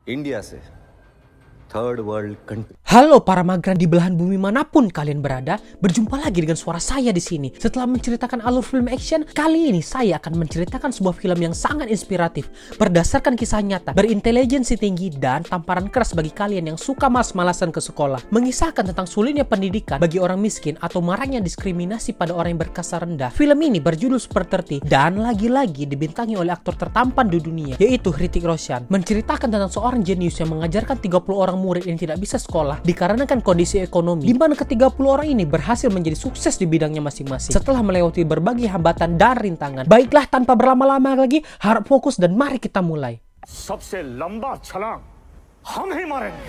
इंडिया से third world country. Halo para migran di belahan bumi manapun kalian berada, berjumpa lagi dengan suara saya di sini. Setelah menceritakan alur film action, kali ini saya akan menceritakan sebuah film yang sangat inspiratif, berdasarkan kisah nyata, berintelijensi tinggi dan tamparan keras bagi kalian yang suka malas-malasan ke sekolah. Mengisahkan tentang sulitnya pendidikan bagi orang miskin atau maraknya diskriminasi pada orang yang berkasar rendah. Film ini berjudul Super 30 dan lagi-lagi dibintangi oleh aktor tertampan di dunia, yaitu Hrithik Roshan. Menceritakan tentang seorang jenius yang mengajarkan 30 orang murid yang tidak bisa sekolah dikarenakan kondisi ekonomi, di mana ke-30 orang ini berhasil menjadi sukses di bidangnya masing-masing setelah melewati berbagai hambatan dan rintangan. Baiklah, tanpa berlama-lama lagi, harap fokus dan mari kita mulai. सबसे लंबा छलांग हम ही मारेंगे।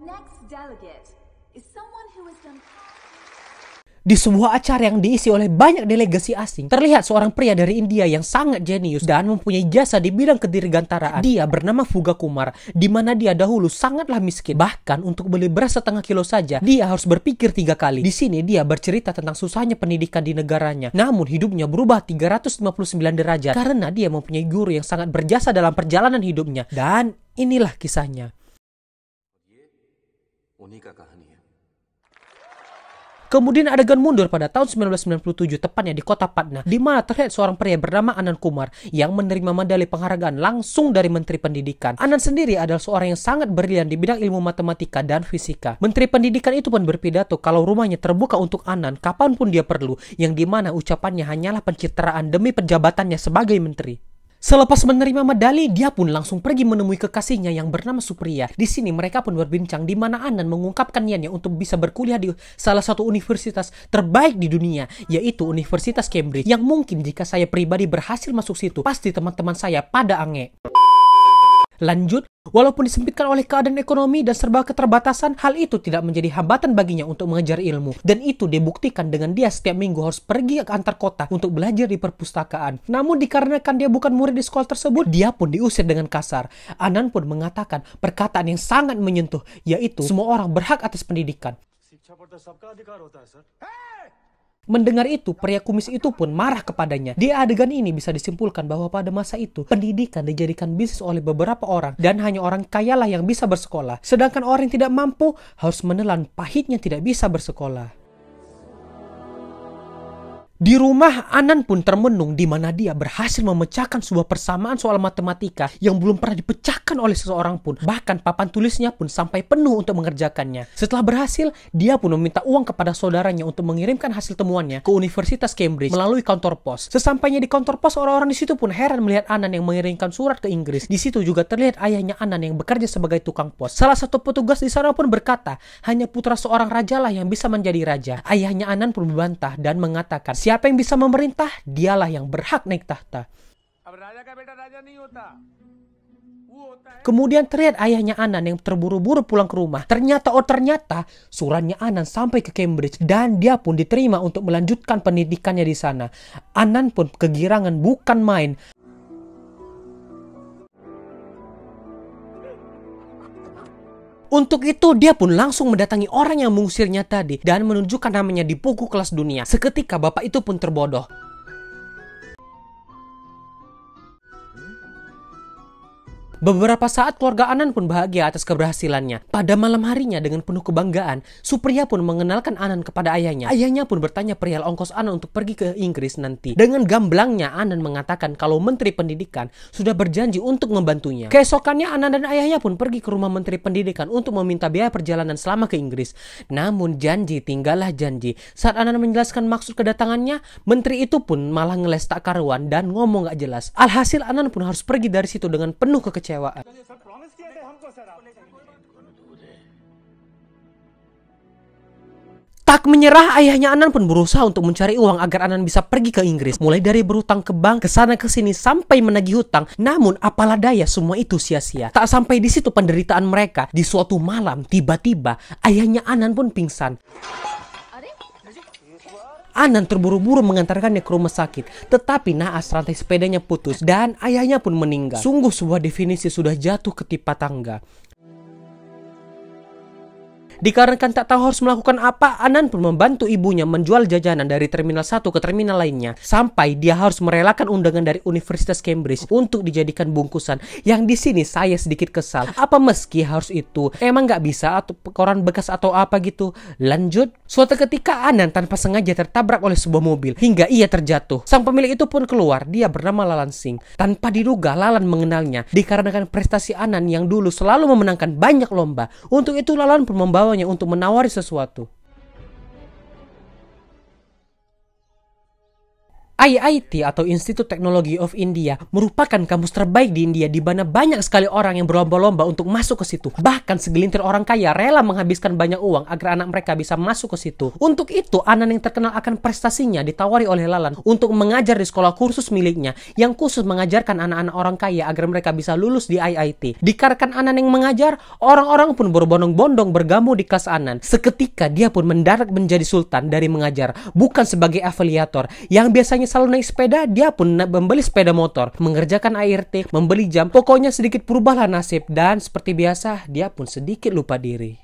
Next delegate is someone who has done. Di sebuah acara yang diisi oleh banyak delegasi asing, terlihat seorang pria dari India yang sangat jenius dan mempunyai jasa di bidang kedirgantaraan. Dia bernama Fuga Kumar, di mana dia dahulu sangatlah miskin. Bahkan untuk beli beras setengah kilo saja, dia harus berpikir 3 kali. Di sini dia bercerita tentang susahnya pendidikan di negaranya. Namun hidupnya berubah 359 derajat karena dia mempunyai guru yang sangat berjasa dalam perjalanan hidupnya. Dan inilah kisahnya. उन्हीं का कहानी है। Kemudian adegan mundur pada tahun 1997, tepatnya di kota Patna, di mana terlihat seorang pria bernama Anand Kumar yang menerima medali penghargaan langsung dari Menteri Pendidikan. Anand sendiri adalah seorang yang sangat brilian di bidang ilmu matematika dan fisika. Menteri Pendidikan itu pun berpidato kalau rumahnya terbuka untuk Anand kapanpun dia perlu, yang dimana ucapannya hanyalah pencitraan demi penjabatannya sebagai menteri. Selepas menerima medali, dia pun langsung pergi menemui kekasihnya yang bernama Supriya. Di sini mereka pun berbincang di mana Anand mengungkapkan niatnya untuk bisa berkuliah di salah satu universitas terbaik di dunia, yaitu Universitas Cambridge. Yang mungkin jika saya pribadi berhasil masuk situ, pasti teman-teman saya pada ange. Lanjut, walaupun disempitkan oleh keadaan ekonomi dan serba keterbatasan, hal itu tidak menjadi hambatan baginya untuk mengejar ilmu. Dan itu dibuktikan dengan dia setiap minggu harus pergi ke antar kota untuk belajar di perpustakaan. Namun dikarenakan dia bukan murid di sekolah tersebut, dia pun diusir dengan kasar. Anand pun mengatakan perkataan yang sangat menyentuh, yaitu semua orang berhak atas pendidikan. Mendengar itu, pria kumis itu pun marah kepadanya. Di adegan ini bisa disimpulkan bahwa pada masa itu, pendidikan dijadikan bisnis oleh beberapa orang dan hanya orang kayalah yang bisa bersekolah. Sedangkan orang yang tidak mampu harus menelan pahitnya tidak bisa bersekolah. Di rumah, Anand pun termenung di mana dia berhasil memecahkan sebuah persamaan soal matematika yang belum pernah dipecahkan oleh seseorang pun. Bahkan papan tulisnya pun sampai penuh untuk mengerjakannya. Setelah berhasil, dia pun meminta uang kepada saudaranya untuk mengirimkan hasil temuannya ke Universitas Cambridge melalui kantor pos. Sesampainya di kantor pos, orang-orang di situ pun heran melihat Anand yang mengirimkan surat ke Inggris. Di situ juga terlihat ayahnya Anand yang bekerja sebagai tukang pos. Salah satu petugas di sana pun berkata, hanya putra seorang raja lah yang bisa menjadi raja. Ayahnya Anand pun membantah dan mengatakan, siapa yang bisa memerintah, dialah yang berhak naik tahta. Kemudian terlihat ayahnya Anand yang terburu-buru pulang ke rumah. Ternyata suratnya Anand sampai ke Cambridge dan dia pun diterima untuk melanjutkan pendidikannya di sana. Anand pun kegirangan bukan main. Untuk itu, dia pun langsung mendatangi orang yang mengusirnya tadi dan menunjukkan namanya di buku kelas dunia. Seketika bapak itu pun terbodoh. Beberapa saat keluarga Anand pun bahagia atas keberhasilannya. Pada malam harinya dengan penuh kebanggaan, Supriya pun mengenalkan Anand kepada ayahnya. Ayahnya pun bertanya perihal ongkos Anand untuk pergi ke Inggris nanti. Dengan gamblangnya, Anand mengatakan kalau Menteri Pendidikan sudah berjanji untuk membantunya. Keesokannya, Anand dan ayahnya pun pergi ke rumah Menteri Pendidikan untuk meminta biaya perjalanan selama ke Inggris. Namun janji tinggallah janji. Saat Anand menjelaskan maksud kedatangannya, Menteri itu pun malah ngeles tak karuan dan ngomong gak jelas. Alhasil Anand pun harus pergi dari situ dengan penuh kekecewaan. Tak menyerah, ayahnya Anand pun berusaha untuk mencari uang agar Anand bisa pergi ke Inggris. Mulai dari berhutang ke bank, kesana kesini sampai menagih hutang. Namun apalah daya, semua itu sia-sia. Tak sampai di situ penderitaan mereka. Di suatu malam, tiba-tiba ayahnya Anand pun pingsan. Anand terburu-buru mengantarkannya ke rumah sakit, tetapi naas rantai sepedanya putus dan ayahnya pun meninggal. Sungguh sebuah definisi sudah jatuh ke tipa tangga. Dikarenakan tak tahu harus melakukan apa, Anan pun membantu ibunya menjual jajanan dari terminal satu ke terminal lainnya. Sampai dia harus merelakan undangan dari Universitas Cambridge untuk dijadikan bungkusan. Yang di sini saya sedikit kesal. Apa meski harus itu? Emang nggak bisa atau koran bekas atau apa gitu? Lanjut. Suatu ketika Anan tanpa sengaja tertabrak oleh sebuah mobil hingga ia terjatuh. Sang pemilik itu pun keluar. Dia bernama Lalan Singh. Tanpa diduga Lalan mengenalnya dikarenakan prestasi Anan yang dulu selalu memenangkan banyak lomba. Untuk itu Lalan pun membawanya untuk menawari sesuatu. IIT atau Institute Technology of India merupakan kampus terbaik di India di mana banyak sekali orang yang berlomba-lomba untuk masuk ke situ. Bahkan segelintir orang kaya rela menghabiskan banyak uang agar anak mereka bisa masuk ke situ. Untuk itu, Anan yang terkenal akan prestasinya ditawari oleh Lalan untuk mengajar di sekolah kursus miliknya yang khusus mengajarkan anak-anak orang kaya agar mereka bisa lulus di IIT. Dikarenakan Anan yang mengajar, orang-orang pun berbondong-bondong bergabung di kelas Anan. Seketika dia pun mendarat menjadi sultan dari mengajar, bukan sebagai afiliator yang biasanya selalu naik sepeda. Dia pun membeli sepeda motor, mengerjakan ART, membeli jam. Pokoknya sedikit berubahlah nasib. Dan seperti biasa, dia pun sedikit lupa diri.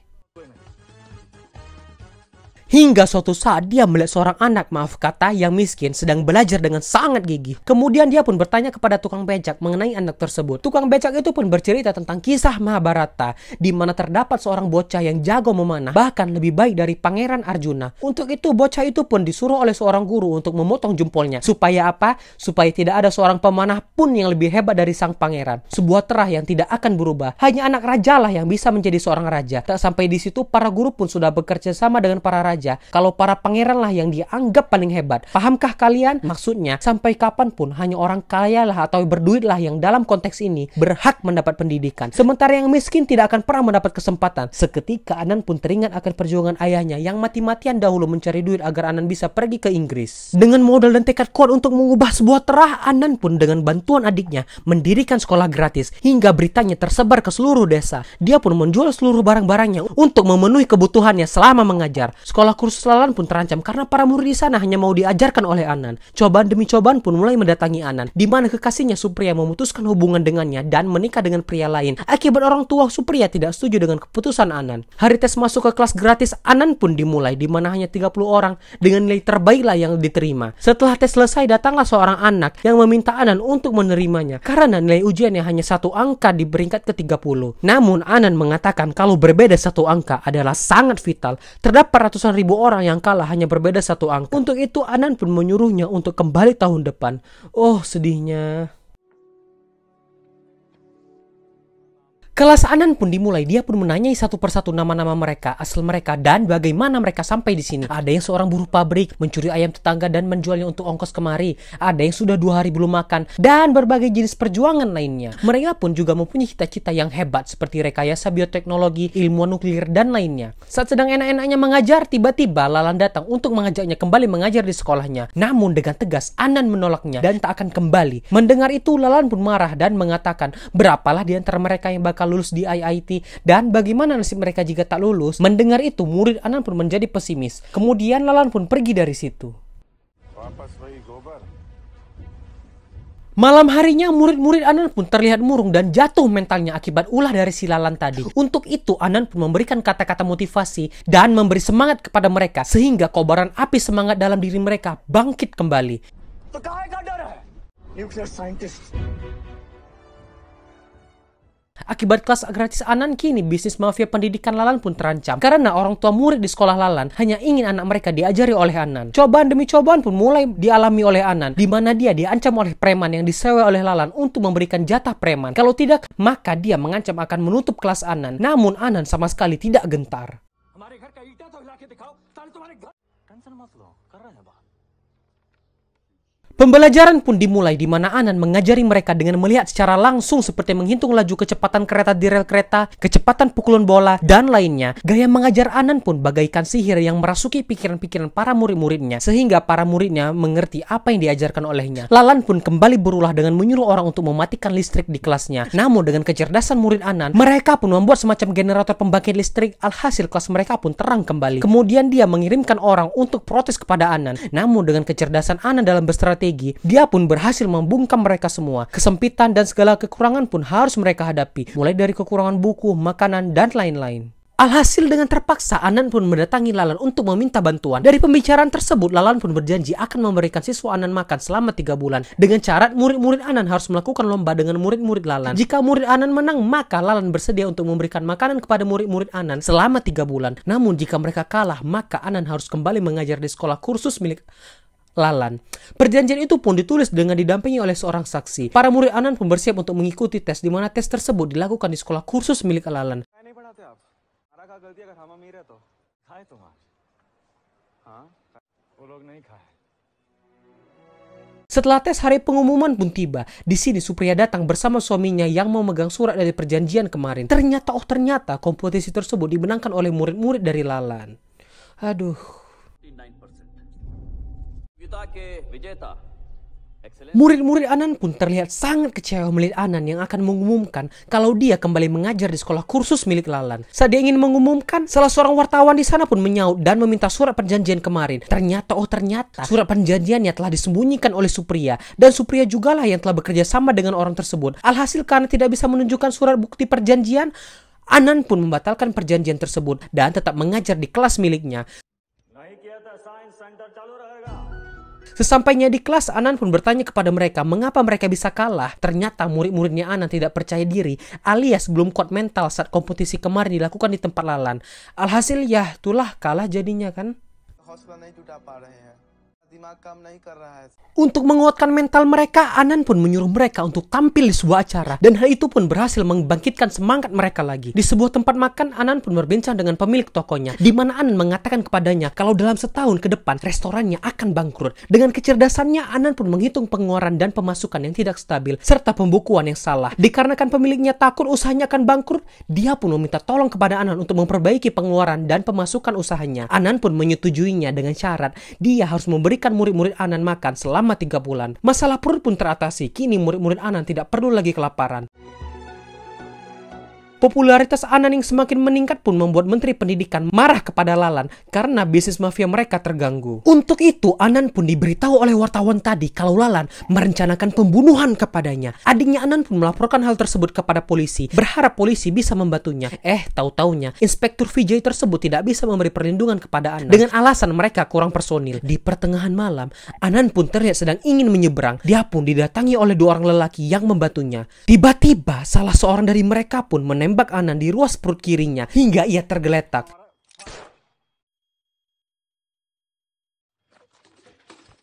Hingga suatu saat dia melihat seorang anak, maaf kata, yang miskin sedang belajar dengan sangat gigih. Kemudian dia pun bertanya kepada tukang becak mengenai anak tersebut. Tukang becak itu pun bercerita tentang kisah Mahabharata, di mana terdapat seorang bocah yang jago memanah, bahkan lebih baik dari Pangeran Arjuna. Untuk itu bocah itu pun disuruh oleh seorang guru untuk memotong jempolnya. Supaya apa? Supaya tidak ada seorang pemanah pun yang lebih hebat dari sang pangeran. Sebuah terah yang tidak akan berubah. Hanya anak raja lah yang bisa menjadi seorang raja. Tak sampai di situ, para guru pun sudah bekerja sama dengan para raja. Kalau para pangeran lah yang dianggap paling hebat. Pahamkah kalian? Maksudnya, sampai kapanpun hanya orang kaya lah atau berduit lah yang dalam konteks ini berhak mendapat pendidikan. Sementara yang miskin tidak akan pernah mendapat kesempatan. Seketika Anan pun teringat akan perjuangan ayahnya yang mati-matian dahulu mencari duit agar Anan bisa pergi ke Inggris. Dengan modal dan tekad kuat untuk mengubah sebuah terah, Anan pun dengan bantuan adiknya mendirikan sekolah gratis hingga beritanya tersebar ke seluruh desa. Dia pun menjual seluruh barang-barangnya untuk memenuhi kebutuhannya selama mengajar. Sekolah kursus Lalan pun terancam karena para murid di sana hanya mau diajarkan oleh Anan. Cobaan demi cobaan pun mulai mendatangi Anan, di mana kekasihnya Supriya memutuskan hubungan dengannya dan menikah dengan pria lain. Akibat orang tua Supriya tidak setuju dengan keputusan Anan. Hari tes masuk ke kelas gratis Anan pun dimulai, di mana hanya 30 orang dengan nilai terbaiklah yang diterima. Setelah tes selesai, datanglah seorang anak yang meminta Anan untuk menerimanya karena nilai ujiannya hanya 1 angka di peringkat ke-30. Namun Anan mengatakan kalau berbeda 1 angka adalah sangat vital. Terdapat ratusan ribu orang yang kalah hanya berbeda 1 angka. Untuk itu Anan pun menyuruhnya untuk kembali tahun depan. Oh, sedihnya. Kelas Anan pun dimulai. Dia pun menanyai satu persatu nama-nama mereka, asal mereka, dan bagaimana mereka sampai di sini. Ada yang seorang buruh pabrik, mencuri ayam tetangga dan menjualnya untuk ongkos kemari. Ada yang sudah 2 hari belum makan, dan berbagai jenis perjuangan lainnya. Mereka pun juga mempunyai cita-cita yang hebat, seperti rekayasa bioteknologi, ilmuwan nuklir, dan lainnya. Saat sedang enak-enaknya mengajar, tiba-tiba Lalan datang untuk mengajaknya kembali mengajar di sekolahnya. Namun dengan tegas, Anan menolaknya dan tak akan kembali. Mendengar itu, Lalan pun marah dan mengatakan, berapalah di antara mereka yang bakal lulus di IIT dan bagaimana nasib mereka jika tak lulus. Mendengar itu, murid Anan pun menjadi pesimis. Kemudian Lalan pun pergi dari situ. Malam harinya, murid-murid Anan pun terlihat murung dan jatuh mentalnya akibat ulah dari si Lalan tadi. Untuk itu, Anan pun memberikan kata-kata motivasi dan memberi semangat kepada mereka sehingga kobaran api semangat dalam diri mereka bangkit kembali. तो काहे का डर है? Nuclear scientist Akibat kelas gratis Anan, kini bisnis mafia pendidikan Lalan pun terancam. Karena orang tua murid di sekolah Lalan hanya ingin anak mereka diajari oleh Anan. Cobaan demi cobaan pun mulai dialami oleh Anan, di mana dia diancam oleh preman yang disewa oleh Lalan untuk memberikan jatah preman. Kalau tidak, maka dia mengancam akan menutup kelas Anan. Namun Anan sama sekali tidak gentar. Pembelajaran pun dimulai, di mana Anan mengajari mereka dengan melihat secara langsung seperti menghitung laju kecepatan kereta di rel kereta, kecepatan pukulan bola, dan lainnya. Gaya mengajar Anan pun bagaikan sihir yang merasuki pikiran-pikiran para murid-muridnya, sehingga para muridnya mengerti apa yang diajarkan olehnya. Lalan pun kembali berulah dengan menyuruh orang untuk mematikan listrik di kelasnya. Namun dengan kecerdasan murid Anan, mereka pun membuat semacam generator pembangkit listrik. Alhasil kelas mereka pun terang kembali. Kemudian dia mengirimkan orang untuk protes kepada Anan. Namun dengan kecerdasan Anan dalam berstrategi, dia pun berhasil membungkam mereka semua. Kesempitan dan segala kekurangan pun harus mereka hadapi, mulai dari kekurangan buku, makanan, dan lain-lain. Alhasil dengan terpaksa Anan pun mendatangi Lalan untuk meminta bantuan. Dari pembicaraan tersebut, Lalan pun berjanji akan memberikan siswa Anan makan selama 3 bulan. Dengan syarat murid-murid Anan harus melakukan lomba dengan murid-murid Lalan. Jika murid Anan menang, maka Lalan bersedia untuk memberikan makanan kepada murid-murid Anan selama 3 bulan. Namun jika mereka kalah, maka Anan harus kembali mengajar di sekolah kursus milik Lalan. Perjanjian itu pun ditulis dengan didampingi oleh seorang saksi. Para murid Anan pun bersiap untuk mengikuti tes, di mana tes tersebut dilakukan di sekolah kursus milik Lalan. गलती अगर हम अमीर है तो खाए तुम्हारे हाँ वो लोग नहीं खाए. Setelah tes, hari pengumuman pun tiba. Di sini Supriya datang bersama suaminya yang mau megang surat dari perjanjian kemarin. Ternyata kompetisi tersebut dimenangkan oleh murid-murid dari Lalan. Aduh. Murid-murid Anan pun terlihat sangat kecewa melihat Anan yang akan mengumumkan kalau dia kembali mengajar di sekolah kursus milik Lalan. Saat dia ingin mengumumkan, salah seorang wartawan di sana pun menyaut dan meminta surat perjanjian kemarin. Ternyata surat perjanjiannya telah disembunyikan oleh Supriya, dan Supriya jugalah yang telah bekerja sama dengan orang tersebut. Alhasil karena tidak bisa menunjukkan surat bukti perjanjian, Anan pun membatalkan perjanjian tersebut dan tetap mengajar di kelas miliknya. Sesampainya di kelas, Anan pun bertanya kepada mereka mengapa mereka bisa kalah. Ternyata murid-muridnya Anan tidak percaya diri alias belum kuat mental saat kompetisi kemarin dilakukan di tempat Lalan. Alhasil ya itulah kalah jadinya kan. Untuk menguatkan mental mereka, Anan pun menyuruh mereka untuk tampil di sebuah acara, dan hal itu pun berhasil membangkitkan semangat mereka lagi. Di sebuah tempat makan, Anan pun berbincang dengan pemilik tokonya, di mana Anan mengatakan kepadanya kalau dalam setahun ke depan restorannya akan bangkrut. Dengan kecerdasannya, Anan pun menghitung pengeluaran dan pemasukan yang tidak stabil serta pembukuan yang salah. Dikarenakan pemiliknya takut usahanya akan bangkrut, dia pun meminta tolong kepada Anan untuk memperbaiki pengeluaran dan pemasukan usahanya. Anan pun menyetujuinya dengan syarat dia harus memberikan murid-murid Anan makan selama 3 bulan. Masalah perut pun teratasi. Kini murid-murid Anan tidak perlu lagi kelaparan. Popularitas Anan yang semakin meningkat pun membuat Menteri Pendidikan marah kepada Lalan karena bisnis mafia mereka terganggu. Untuk itu, Anan pun diberitahu oleh wartawan tadi kalau Lalan merencanakan pembunuhan kepadanya. Adiknya Anan pun melaporkan hal tersebut kepada polisi, berharap polisi bisa membantunya. Tahu-taunya, Inspektur Vijay tersebut tidak bisa memberi perlindungan kepada Anan dengan alasan mereka kurang personil. Di pertengahan malam, Anan pun terlihat sedang ingin menyeberang. Dia pun didatangi oleh 2 orang lelaki yang membantunya. Tiba-tiba, salah seorang dari mereka pun menembak Anan di ruas perut kirinya hingga ia tergeletak.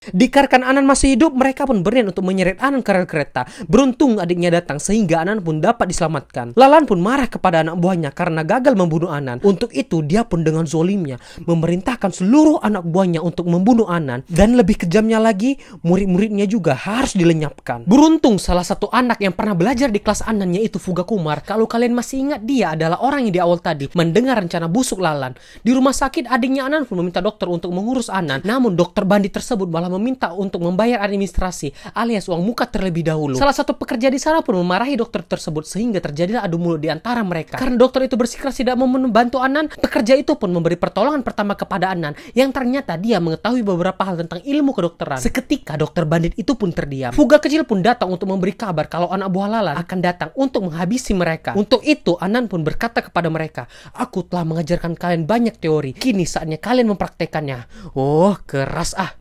Dikarenakan Anan masih hidup, mereka pun berniat untuk menyeret Anan ke rel kereta. Beruntung adiknya datang sehingga Anan pun dapat diselamatkan. Lalan pun marah kepada anak buahnya karena gagal membunuh Anan. Untuk itu dia pun dengan zolimnya memerintahkan seluruh anak buahnya untuk membunuh Anan. Dan lebih kejamnya lagi, murid-muridnya juga harus dilenyapkan. Beruntung salah satu anak yang pernah belajar di kelas Anan, yaitu Fuga Kumar. Kalau kalian masih ingat, dia adalah orang yang di awal tadi mendengar rencana busuk Lalan. Di rumah sakit, adiknya Anan pun meminta dokter untuk mengurus Anan. Namun dokter bandit tersebut malah meminta untuk membayar administrasi alias uang muka terlebih dahulu. Salah satu pekerja di sana pun memarahi dokter tersebut sehingga terjadilah adu mulut di antara mereka. Karena dokter itu bersikeras tidak mau membantu Anan, pekerja itu pun memberi pertolongan pertama kepada Anan yang ternyata dia mengetahui beberapa hal tentang ilmu kedokteran. Seketika dokter bandit itu pun terdiam. Fuga kecil pun datang untuk memberi kabar kalau anak buah Lalan akan datang untuk menghabisi mereka. Untuk itu Anan pun berkata kepada mereka, "Aku telah mengajarkan kalian banyak teori. Kini saatnya kalian mempraktekannya." Oh, keras ah.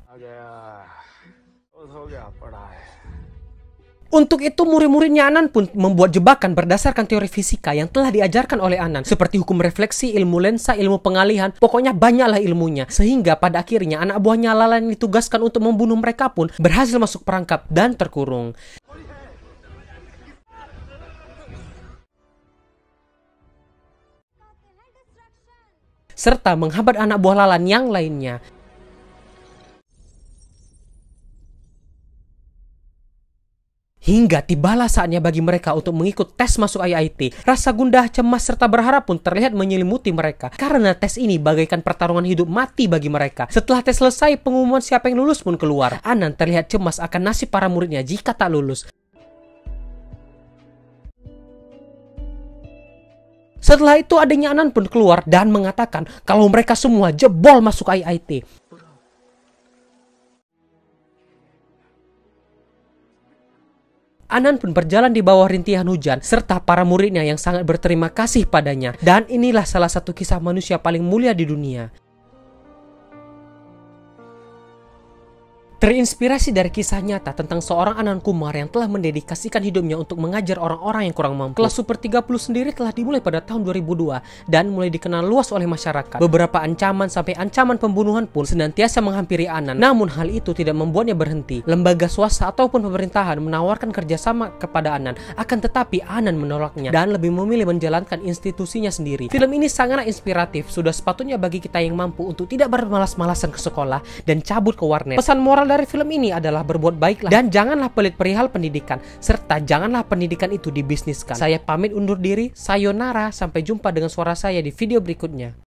Untuk itu murid-muridnya Anan pun membuat jebakan berdasarkan teori fisika yang telah diajarkan oleh Anan, seperti hukum refleksi, ilmu lensa, ilmu pengalihan, pokoknya banyaklah ilmunya. Sehingga pada akhirnya anak buahnya Lalan yang ditugaskan untuk membunuh mereka pun berhasil masuk perangkap dan terkurung. Serta menghambat anak buah Lalan yang lainnya. Hingga tibalah saatnya bagi mereka untuk mengikut tes masuk IIT. Rasa gundah, cemas, serta berharap pun terlihat menyelimuti mereka. Karena tes ini bagaikan pertarungan hidup mati bagi mereka. Setelah tes selesai, pengumuman siapa yang lulus pun keluar. Anan terlihat cemas akan nasib para muridnya jika tak lulus. Setelah itu adiknya Anan pun keluar dan mengatakan kalau mereka semua jebol masuk IIT. Anan pun berjalan di bawah rintihan hujan serta para muridnya yang sangat berterima kasih padanya. Dan inilah salah satu kisah manusia paling mulia di dunia. Terinspirasi dari kisah nyata tentang seorang Anand Kumar yang telah mendedikasikan hidupnya untuk mengajar orang-orang yang kurang mampu. Kelas Super 30 sendiri telah dimulai pada tahun 2002 dan mulai dikenal luas oleh masyarakat. Beberapa ancaman sampai ancaman pembunuhan pun senantiasa menghampiri Anand. Namun hal itu tidak membuatnya berhenti. Lembaga swasta ataupun pemerintahan menawarkan kerjasama kepada Anand, akan tetapi Anand menolaknya dan lebih memilih menjalankan institusinya sendiri. Film ini sangatlah inspiratif. Sudah sepatutnya bagi kita yang mampu untuk tidak bermalas-malasan ke sekolah dan cabut ke warnet. Pesan moral dari film ini adalah berbuat baiklah dan janganlah pelit perihal pendidikan, serta janganlah pendidikan itu dibisniskan. Saya pamit undur diri, sayonara, sampai jumpa dengan suara saya di video berikutnya.